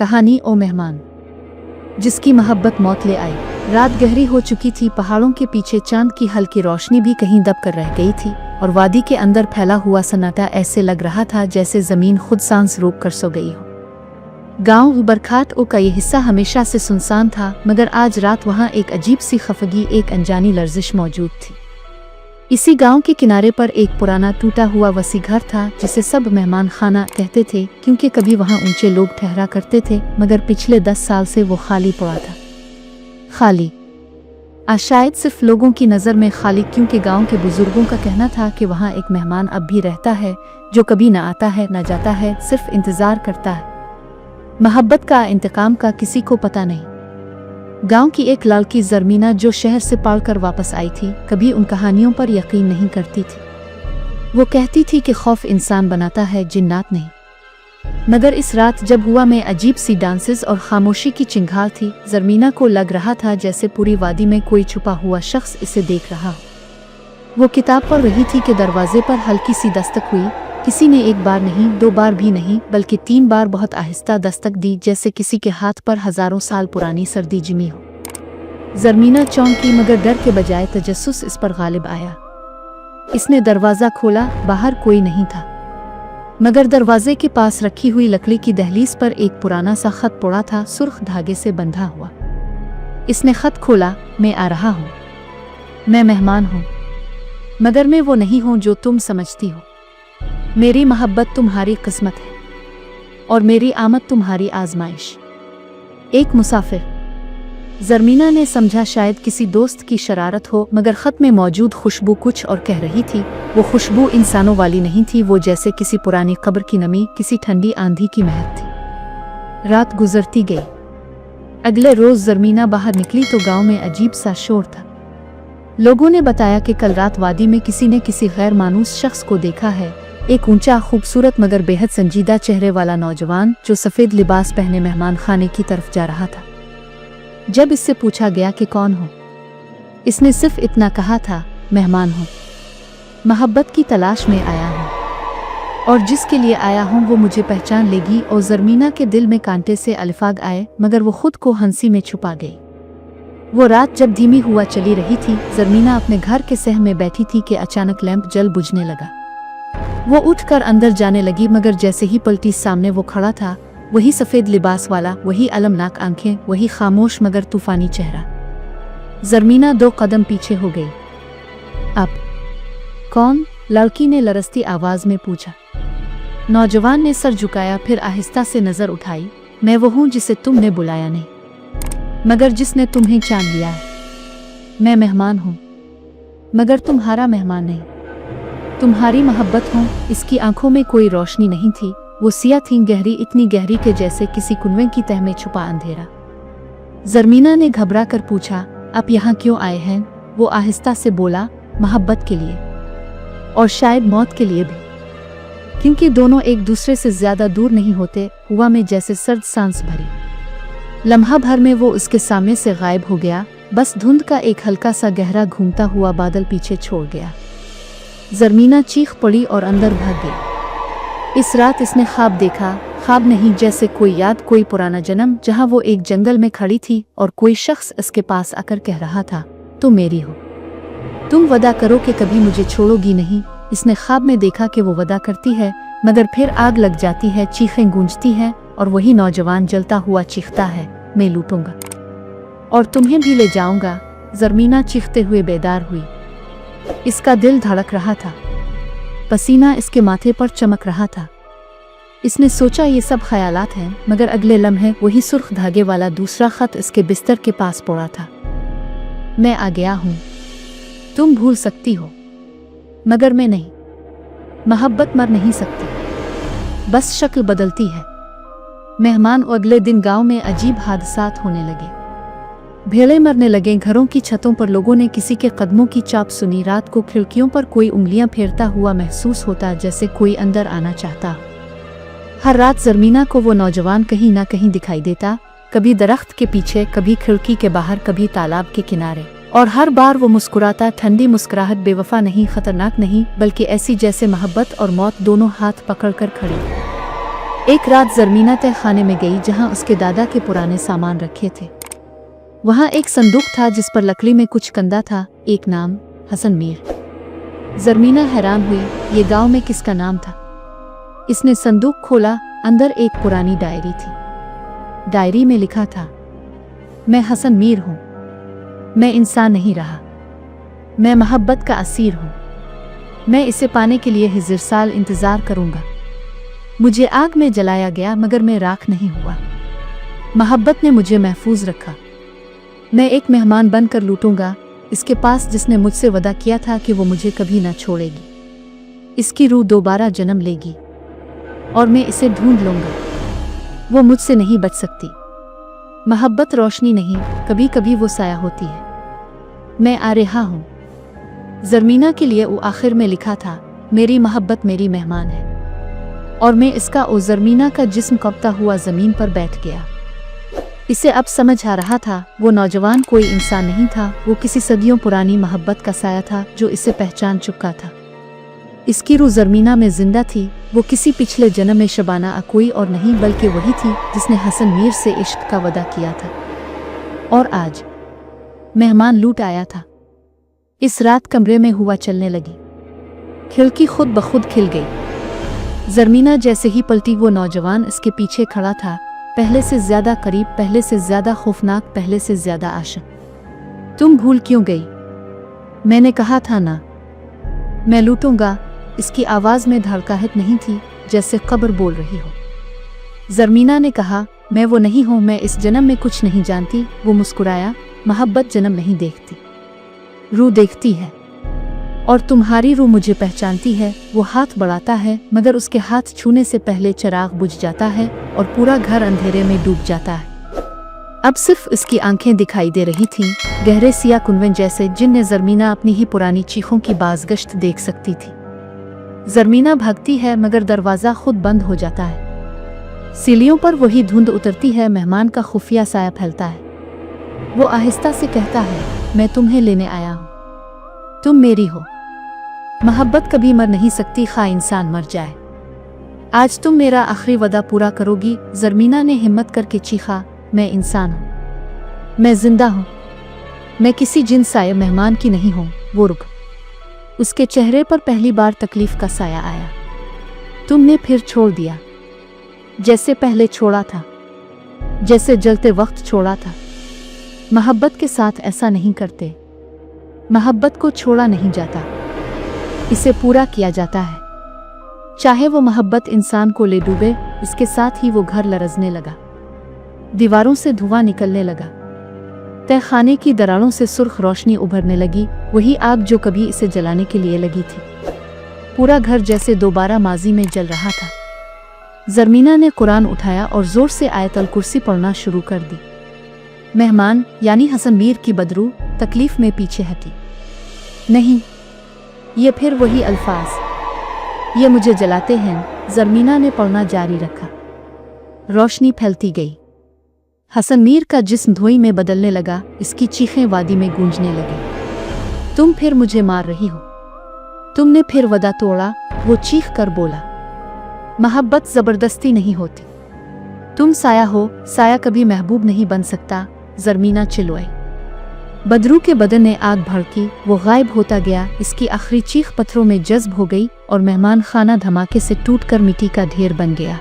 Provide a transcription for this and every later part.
कहानी ओ मेहमान, जिसकी मोहब्बत मौत ले आई। रात गहरी हो चुकी थी, पहाड़ों के पीछे चांद की हल्की रोशनी भी कहीं दब कर रह गई थी और वादी के अंदर फैला हुआ सन्नाटा ऐसे लग रहा था जैसे जमीन खुद सांस रोक कर सो गई हो। गांव बरखात ओ का ये हिस्सा हमेशा से सुनसान था, मगर आज रात वहाँ एक अजीब सी खफगी, एक अनजानी लर्जिश मौजूद थी। इसी गांव के किनारे पर एक पुराना टूटा हुआ वसी घर था जिसे सब मेहमान खाना कहते थे, क्योंकि कभी वहाँ ऊंचे लोग ठहरा करते थे, मगर पिछले 10 साल से वो खाली पड़ा था। खाली शायद सिर्फ लोगों की नज़र में खाली, क्योंकि गांव के बुजुर्गों का कहना था कि वहाँ एक मेहमान अब भी रहता है जो कभी न आता है न जाता है, सिर्फ इंतज़ार करता है। मोहब्बत का, इंतकाम का किसी को पता नहीं। गांव की एक लड़की ज़रमीना जो शहर से पढ़कर वापस आई थी, कभी उन कहानियों पर यकीन नहीं करती थी। वो कहती थी कि खौफ इंसान बनाता है, जिन्नात नहीं। मगर इस रात जब हुआ में अजीब सी डांसेस और खामोशी की चिंगार थी, ज़रमीना को लग रहा था जैसे पूरी वादी में कोई छुपा हुआ शख्स इसे देख रहा हो। वो किताब पढ़ रही थी कि दरवाजे पर हल्की सी दस्तक हुई। किसी ने एक बार नहीं, 2 बार भी नहीं, बल्कि 3 बार बहुत आहिस्ता दस्तक दी, जैसे किसी के हाथ पर हजारों साल पुरानी सर्दी जिमी हो। ज़रमीना चौंकी, मगर डर के बजाय तजस्सुस इस पर गालिब आया। इसने दरवाज़ा खोला, बाहर कोई नहीं था, मगर दरवाजे के पास रखी हुई लकड़ी की दहलीज पर एक पुराना सा खत पड़ा था, सुर्ख धागे से बंधा हुआ। इसने खत खोला। मैं आ रहा हूँ, मैं मेहमान हूँ, मगर मैं वो नहीं हूँ जो तुम समझती हो। मेरी मोहब्बत तुम्हारी किस्मत है और मेरी आमद तुम्हारी आजमाइश। एक मुसाफिर। ज़रमीना ने समझा शायद किसी दोस्त की शरारत हो, मगर खत में मौजूद खुशबू कुछ और कह रही थी। वो खुशबू इंसानों वाली नहीं थी, वो जैसे किसी पुरानी कब्र की नमी, किसी ठंडी आंधी की महक थी। रात गुजरती गई। अगले रोज ज़रमीना बाहर निकली तो गांव में अजीब सा शोर था। लोगों ने बताया कि कल रात वादी में किसी ने किसी गैर मानूस शख्स को देखा है। एक ऊंचा, खूबसूरत मगर बेहद संजीदा चेहरे वाला नौजवान जो सफ़ेद लिबास पहने मेहमान खाने की तरफ जा रहा था। जब इससे पूछा गया कि कौन हो, इसने सिर्फ इतना कहा था, मेहमान हूँ, मोहब्बत की तलाश में आया हूँ, और जिसके लिए आया हूँ वो मुझे पहचान लेगी। और ज़रमीना के दिल में कांटे से अल्फाज आए, मगर वो खुद को हंसी में छुपा गई। वो रात जब धीमी हुआ चली रही थी, ज़रमीना अपने घर के सह में बैठी थी कि अचानक लैंप जल बुझने लगा। वो उठकर अंदर जाने लगी, मगर जैसे ही पलटी, सामने वो खड़ा था, वही सफ़ेद लिबास वाला, वही अलमनाक आंखें, वही खामोश मगर तूफानी चेहरा। ज़रमीना 2 कदम पीछे हो गई। अब कौन? लड़की ने लरसती आवाज़ में पूछा। नौजवान ने सर झुकाया, फिर आहिस्ता से नज़र उठाई। मैं वो हूँ जिसे तुमने बुलाया नहीं, मगर जिसने तुम्हें जान लिया है। मैं मेहमान हूँ, मगर तुम्हारा मेहमान नहीं, तुम्हारी मोहब्बत हूँ। इसकी आंखों में कोई रोशनी नहीं थी, वो सिया थी, गहरी, इतनी गहरी कि जैसे किसी कुनवे की तह में छुपा अंधेरा। ज़रमीना ने घबरा कर पूछा, आप यहाँ क्यों आए हैं? वो आहिस्ता से बोला, मोहब्बत के लिए, और शायद मौत के लिए भी, क्योंकि दोनों एक दूसरे से ज्यादा दूर नहीं होते। हुआ में जैसे सर्द सांस भरी। लम्हा भर में वो उसके सामने से गायब हो गया, बस धुंध का एक हल्का सा गहरा घूमता हुआ बादल पीछे छोड़ गया। ज़रमीना चीख पड़ी और अंदर भाग गई। इस रात इसने ख्वाब देखा, ख्वाब नहीं, जैसे कोई याद, कोई पुराना जन्म, जहां वो एक जंगल में खड़ी थी और कोई शख्स इसके पास आकर कह रहा था, तुम मेरी हो, तुम वदा करो कि कभी मुझे छोड़ोगी नहीं। इसने ख्वाब में देखा कि वो वदा करती है, मगर फिर आग लग जाती है, चीखें गूंजती हैं, और वही नौजवान जलता हुआ चीखता है, मैं लूटूंगा और तुम्हें भी ले जाऊंगा। ज़रमीना चीखते हुए बेदार हुई। इसका दिल धड़क रहा था, पसीना इसके माथे पर चमक रहा था। इसने सोचा ये सब ख्यालात हैं, मगर अगले लम्हे वही सुर्ख धागे वाला दूसरा खत इसके बिस्तर के पास पड़ा था। मैं आ गया हूँ, तुम भूल सकती हो, मगर मैं नहीं। मोहब्बत मर नहीं सकती, बस शक्ल बदलती है। मेहमान। अगले दिन गांव में अजीब हादसात होने लगे। भेड़े मरने लगे, घरों की छतों पर लोगों ने किसी के कदमों की चाप सुनी। रात को खिड़कियों पर कोई उंगलियां फेरता हुआ महसूस होता, जैसे कोई अंदर आना चाहता हो। हर रात ज़रमीना को वो नौजवान कहीं ना कहीं दिखाई देता, कभी दरख्त के पीछे, कभी खिड़की के बाहर, कभी तालाब के किनारे, और हर बार वो मुस्कुराता। ठंडी मुस्कुराहट, बेवफा नहीं, खतरनाक नहीं, बल्कि ऐसी जैसे मोहब्बत और मौत दोनों हाथ पकड़कर खड़ी। एक रात ज़रमीना तय खाने में गई जहां उसके दादा के पुराने सामान रखे थे। वहां एक संदूक था जिस पर लकड़ी में कुछ कंदा था, एक नाम, हसन मीर। ज़रमीना हैरान हुई, ये गांव में किसका नाम था? इसने संदूक खोला, अंदर एक पुरानी डायरी थी। डायरी में लिखा था, मैं हसन मीर हूँ, मैं इंसान नहीं रहा, मैं मोहब्बत का असीर हूँ, मैं इसे पाने के लिए 1000 साल इंतज़ार करूँगा। मुझे आग में जलाया गया मगर मैं राख नहीं हुआ। मोहब्बत ने मुझे महफूज रखा। मैं एक मेहमान बनकर लूटूंगा इसके पास जिसने मुझसे वादा किया था कि वो मुझे कभी ना छोड़ेगी। इसकी रूह दोबारा जन्म लेगी और मैं इसे ढूंढ लूंगा। वो मुझसे नहीं बच सकती। मोहब्बत रोशनी नहीं, कभी कभी वो साया होती है। मैं आ रहा हूँ। ज़रमीना के लिए वो आखिर में लिखा था, मेरी मोहब्बत मेरी मेहमान है। और मैं इसका ओ ज़रमीना का जिस्म कपता हुआ ज़मीन पर बैठ गया। इसे अब समझ आ रहा था, वो नौजवान कोई इंसान नहीं था, वो किसी सदियों पुरानी मोहब्बत का साया था जो इसे पहचान चुका था। इसकी रूह ज़रमीना में जिंदा थी। वो किसी पिछले जन्म में शबाना कोई और नहीं बल्कि वही थी जिसने हसन मीर से इश्क का वादा किया था। और आज मेहमान लूट आया था। इस रात कमरे में हुआ चलने लगी। खिड़की खुद ब खुद खिल गई। ज़रमीना जैसे ही पलटी, वो नौजवान इसके पीछे खड़ा था, पहले से ज्यादा करीब, पहले से ज्यादा खौफनाक, पहले से ज्यादा आशिक। तुम भूल क्यों गई? मैंने कहा था ना, मैं लूटूंगा। इसकी आवाज में धड़काहट नहीं थी, जैसे कब्र बोल रही हो। ज़रमीना ने कहा, मैं वो नहीं हूं, मैं इस जन्म में कुछ नहीं जानती। वो मुस्कुराया, मोहब्बत जन्म नहीं देखती, रूह देखती है। और तुम्हारी रूह मुझे पहचानती है। वो हाथ बढ़ाता है मगर उसके हाथ छूने से पहले चिराग बुझ जाता है और पूरा घर अंधेरे में डूब जाता है। अब सिर्फ इसकी आंखें दिखाई दे रही थीं, गहरे सिया कुनवे जैसे, जिनमें ज़रमीना अपनी ही पुरानी चीखों की बाज़गश्त देख सकती थी। ज़रमीना भागती है मगर दरवाज़ा खुद बंद हो जाता है। सीढ़ियों पर वही धुंध उतरती है, मेहमान का खुफिया साया फैलता है। वो आहिस्ता से कहता है, मैं तुम्हें लेने आया हूँ, तुम मेरी हो। मोहब्बत कभी मर नहीं सकती, खा इंसान मर जाए। आज तुम मेरा आखिरी वादा पूरा करोगी। ज़रमीना ने हिम्मत करके चीखा, मैं इंसान हूँ, मैं जिंदा हूँ, मैं किसी जिन साये मेहमान की नहीं हूँ। वो रुक। उसके चेहरे पर पहली बार तकलीफ का साया आया। तुमने फिर छोड़ दिया, जैसे पहले छोड़ा था, जैसे जलते वक्त छोड़ा था। मोहब्बत के साथ ऐसा नहीं करते। मोहब्बत को छोड़ा नहीं जाता, इसे पूरा किया जाता है। चाहे वो मोहब्बत इंसान को ले डूबे। इसके साथ ही वो घर लरजने लगा, दीवारों से धुआं निकलने लगा, तहखाने की दरारों से सुर्ख रोशनी उभरने लगी, वही आग जो कभी इसे जलाने के लिए लगी थी। पूरा घर जैसे दोबारा माजी में जल रहा था। ज़रमीना ने कुरान उठाया और जोर से आयतल कुर्सी पढ़ना शुरू कर दी। मेहमान यानी हसन मीर की बदरू तकलीफ में पीछे हटी। नहीं, ये फिर वही अल्फाज, ये मुझे जलाते हैं। ज़रमीना ने पढ़ना जारी रखा। रोशनी फैलती गई। हसन मीर का जिस्म धुएं में बदलने लगा, इसकी चीखें वादी में गूंजने लगी। तुम फिर मुझे मार रही हो, तुमने फिर वादा तोड़ा। वो चीख कर बोला, मोहब्बत जबरदस्ती नहीं होती, तुम साया हो, साया कभी महबूब नहीं बन सकता। ज़रमीना चिल्लाई। बदरू के बदन में आग भड़की, वो गायब होता गया। इसकी आखिरी चीख पत्थरों में जज्ब हो गई और मेहमान खाना धमाके से टूटकर मिट्टी का ढेर बन गया।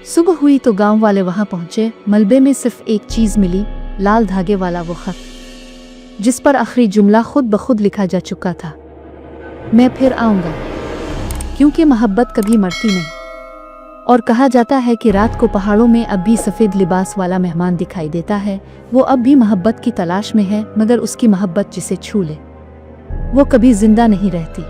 सुबह हुई तो गांव वाले वहां पहुंचे। मलबे में सिर्फ एक चीज मिली, लाल धागे वाला वो खत, जिस पर आखिरी जुमला खुद ब खुद लिखा जा चुका था, मैं फिर आऊंगा। क्योंकि मोहब्बत कभी मरती नहीं। और कहा जाता है कि रात को पहाड़ों में अब भी सफ़ेद लिबास वाला मेहमान दिखाई देता है। वो अब भी मोहब्बत की तलाश में है, मगर उसकी मोहब्बत जिसे छू ले वो कभी जिंदा नहीं रहती।